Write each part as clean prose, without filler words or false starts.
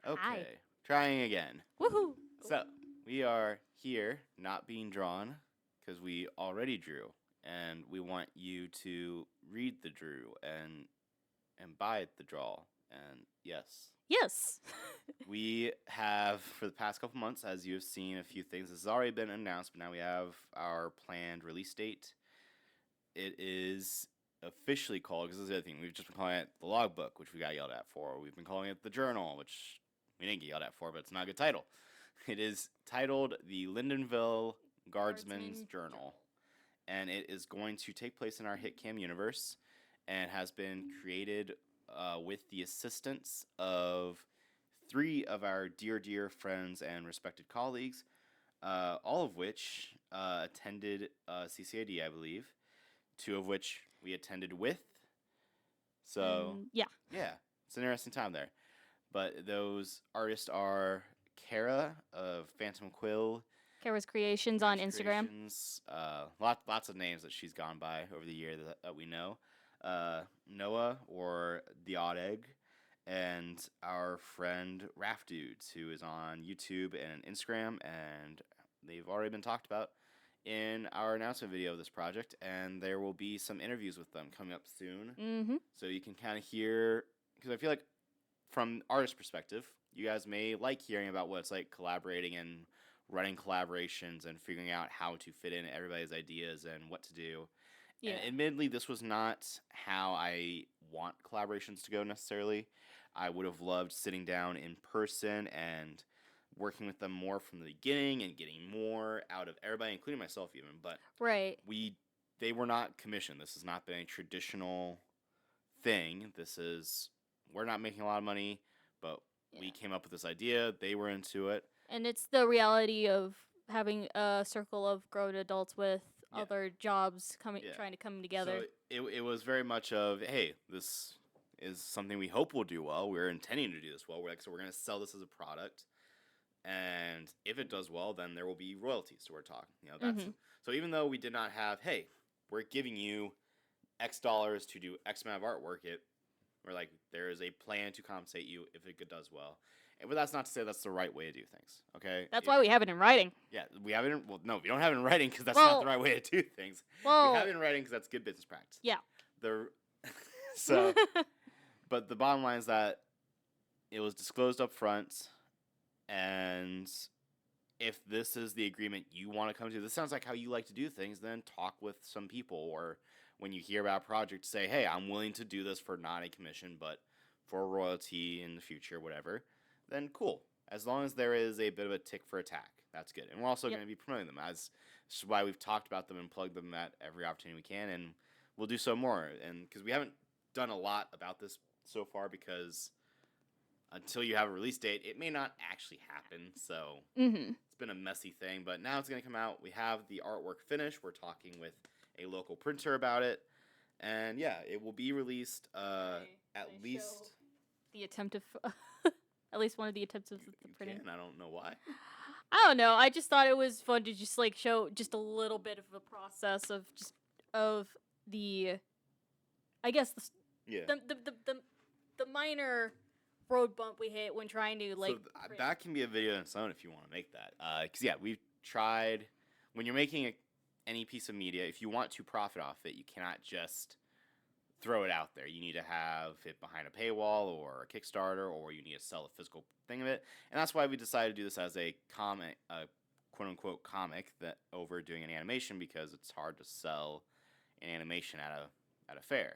Okay, Hi. trying again. Woohoo! So, we are here not being drawn because we already drew, and we want you to read the drew and buy the draw. And yes, Yes. we have for the past couple months, as you have seen, a few things. This has already been announced, but now we have our planned release date. It is officially called, because this is the other thing, we've just been calling it the logbook, which we got yelled at for. We've been calling it the journal, which we didn't get yelled at for, but it's not a good title. It is titled the Lindenville Guardsman's Journal, and it is going to take place in our HitCam universe and has been created with the assistance of 3 of our dear friends and respected colleagues, all of which attended CCAD, I believe, 2 of which we attended with. So, yeah. It's an interesting time there. But those artists are Kara of Phantom Quill. Kara's Creations on Instagram. Lots of names that she's gone by over the year that we know. Noah, or The Odd Egg, and our friend Raft Dudes, who is on YouTube and Instagram, and they've already been talked about in our announcement video of this project, and there will be some interviews with them coming up soon. Mm-hmm. So you can kind of hear, because I feel like from artist perspective, you guys may like hearing about what it's like collaborating and running collaborations and figuring out how to fit in everybody's ideas and what to do. Yeah. And admittedly, this was not how I want collaborations to go necessarily. I would have loved sitting down in person and working with them more from the beginning and getting more out of everybody, including myself even. But right. They were not commissioned. This has not been a traditional thing. We're not making a lot of money, but we came up with this idea. They were into it. And it's the reality of having a circle of grown adults with other jobs trying to come together. So it was very much of, hey, this is something we hope will do well. We're intending to do this well. So we're going to sell this as a product. And if it does well, then there will be royalties. So we're talking, So even though we did not have, hey, we're giving you X dollars to do X amount of artwork, we're like, there is a plan to compensate you if it does well. But that's not to say that's the right way to do things, okay? That's why we have it in writing. Yeah, we have it in, well, no, we don't have it in writing because that's not the right way to do things. We have it in writing because that's good business practice. Yeah. But the bottom line is that it was disclosed up front, and if this is the agreement you want to come to, this sounds like how you like to do things, then talk with some people, or when you hear about a project, say, hey, I'm willing to do this for not a commission, but for a royalty in the future, whatever, then cool. As long as there is a bit of a tick for attack, that's good. And we're also going to be promoting them, this is why we've talked about them and plugged them at every opportunity we can, and we'll do so more. And because we haven't done a lot about this so far, because until you have a release date, it may not actually happen. So it's been a messy thing, but now it's going to come out. We have the artwork finished. We're talking with a local printer about it, and it will be released at least the attempt of at least one of the attempts of the printing. And I don't know why. I don't know. I just thought it was fun to just show just a little bit of the process of the, I guess the minor road bump we hit when trying to So that can be a video on its own if you want to make that. Because we've tried, when you're making any piece of media, if you want to profit off it, you cannot just throw it out there. You need to have it behind a paywall or a Kickstarter, or you need to sell a physical thing of it. And that's why we decided to do this as a comic, quote unquote comic, that over doing an animation, because it's hard to sell an animation at a fair.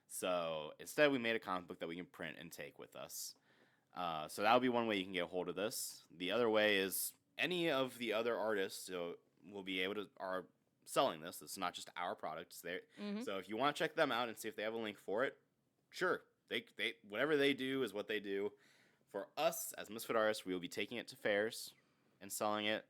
So instead, we made a comic book that we can print and take with us. So that'll be one way you can get a hold of this. The other way is any of the other artists will be able to are selling this. It's not just our product. So if you want to check them out and see if they have a link for it, sure. They whatever they do is what they do. For us as Misfit artists, we will be taking it to fairs and selling it.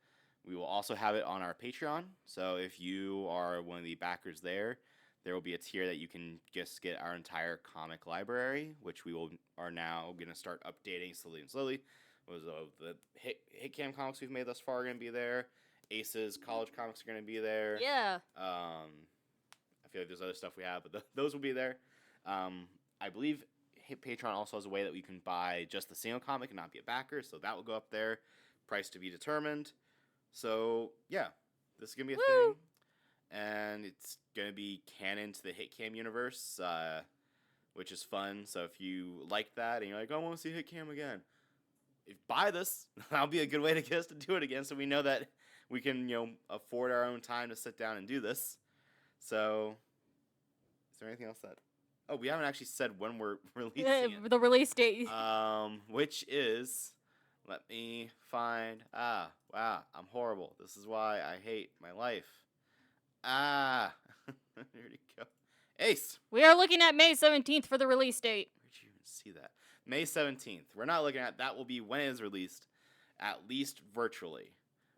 We will also have it on our Patreon. So if you are one of the backers there will be a tier that you can just get our entire comic library, which we are now going to start updating slowly. The HitCam comics we've made thus far are going to be there. Ace's college comics are going to be there. Yeah. I feel like there's other stuff we have, but those will be there. I believe Patreon also has a way that we can buy just the single comic and not be a backer, so that will go up there. Price to be determined. So yeah, this is gonna be a thing, and it's gonna be canon to the HitCam universe, which is fun. So if you like that and you're like, I want to see HitCam again, buy this. That'll be a good way to get us to do it again, so we know that we can afford our own time to sit down and do this. So, is there anything else that? Oh, we haven't actually said when we're releasing it. The release date. Which is, let me find. Wow, I'm horrible. This is why I hate my life. Here we go. Ace. We are looking at May 17th for the release date. Where'd you even see that? May 17th. We're not looking at that. Will be when it is released, at least virtually.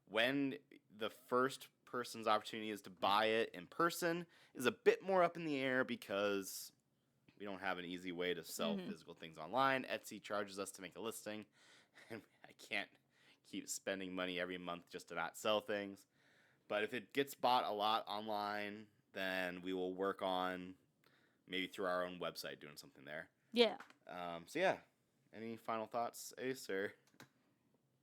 When the first person's opportunity is to buy it in person is a bit more up in the air because we don't have an easy way to sell physical things online. Etsy charges us to make a listing, and I can't keep spending money every month just to not sell things. But if it gets bought a lot online, then we will work on maybe through our own website doing something there. Yeah. So yeah, any final thoughts, Ace? Or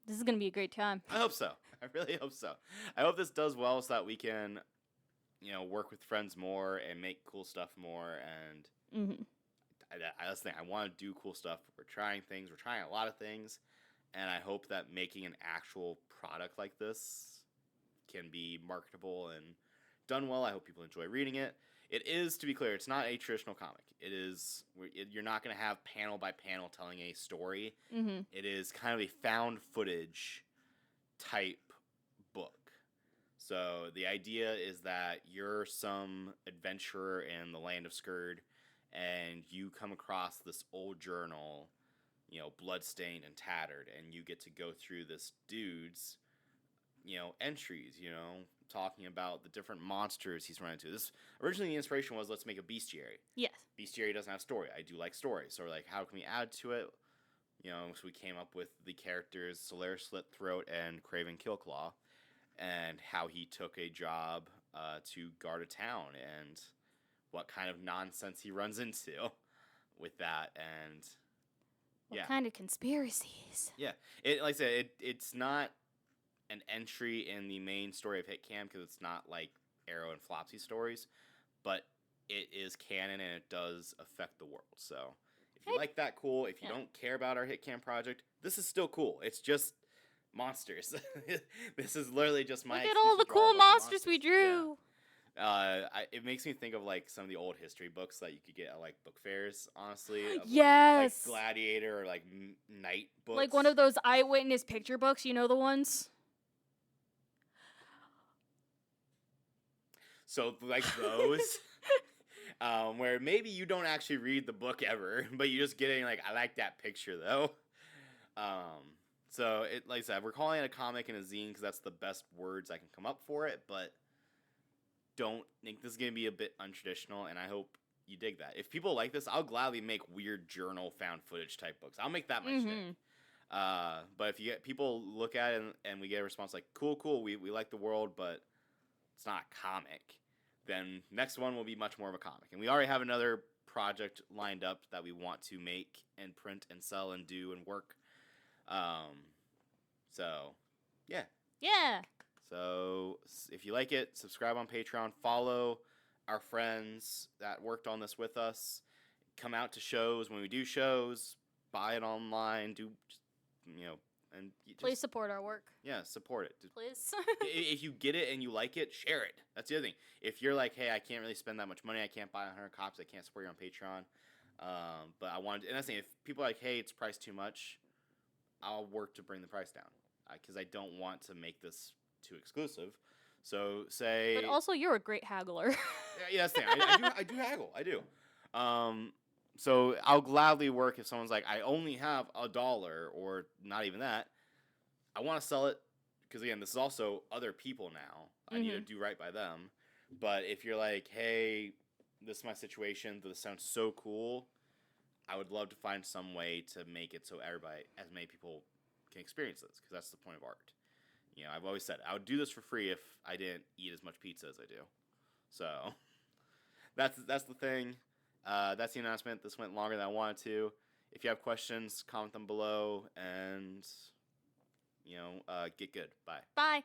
this is gonna be a great time. I hope so. I really hope so. I hope this does well so that we can, work with friends more and make cool stuff more. And that's the thing. I want to do cool stuff. We're trying things. We're trying a lot of things, and I hope that making an actual product like this can be marketable and done well. I hope people enjoy reading it. It is, to be clear, it's not a traditional comic. It is, you're not going to have panel by panel telling a story. It is kind of a found footage type book. So the idea is that you're some adventurer in the land of Skurd, and you come across this old journal, bloodstained and tattered, and you get to go through this dude's, entries, talking about the different monsters he's run into. This originally the inspiration was, let's make a bestiary. Yes. Bestiary doesn't have story. I do like stories. So we're like, how can we add to it? So we came up with the characters Solaris Slitthroat and Craven Killclaw, and how he took a job to guard a town, and what kind of nonsense he runs into with that, and what kind of conspiracies. Yeah, like I said, it's not an entry in the main story of HitCam because it's not like Arrow and Flopsy stories, but it is canon and it does affect the world. So if you like that, cool. If you don't care about our HitCam project, this is still cool. It's just monsters. This is literally just my. Look at all the cool monsters we drew. Yeah. It makes me think of like some of the old history books that you could get at like book fairs. Honestly, of, yes, like Gladiator or like Night books, like one of those eyewitness picture books. You know the ones. So like those, where maybe you don't actually read the book ever, but you're just getting like, I like that picture though. So it, like I said, we're calling it a comic and a zine because that's the best words I can come up for it. But don't think this is gonna be a bit untraditional, and I hope you dig that. If people like this, I'll gladly make weird journal found footage type books. I'll make that much thing. But if you get people look at it and we get a response like, cool, we like the world, but it's not a comic, then next one will be much more of a comic. And we already have another project lined up that we want to make and print and sell and do and work. So, yeah. Yeah. So, if you like it, subscribe on Patreon. Follow our friends that worked on this with us. Come out to shows when we do shows. Buy it online. And please support our work. Yeah, support it. Please. If you get it and you like it, share it. That's the other thing. If you're like, hey, I can't really spend that much money, I can't buy 100 copies, I can't support you on Patreon, but I wanted, and that's the thing, if people are like, hey, it's priced too much, I'll work to bring the price down, because I don't want to make this too exclusive. So say. But also, you're a great haggler. Yeah, that's the thing. I do haggle. I do. So I'll gladly work if someone's like, I only have $1 or not even that. I want to sell it because, again, this is also other people now. I need to do right by them. But if you're like, hey, this is my situation, this sounds so cool, I would love to find some way to make it so everybody, as many people can experience this, because that's the point of art. I've always said I would do this for free if I didn't eat as much pizza as I do. So that's the thing. That's the announcement. This went longer than I wanted to. If you have questions, comment them below, and get good. Bye. Bye.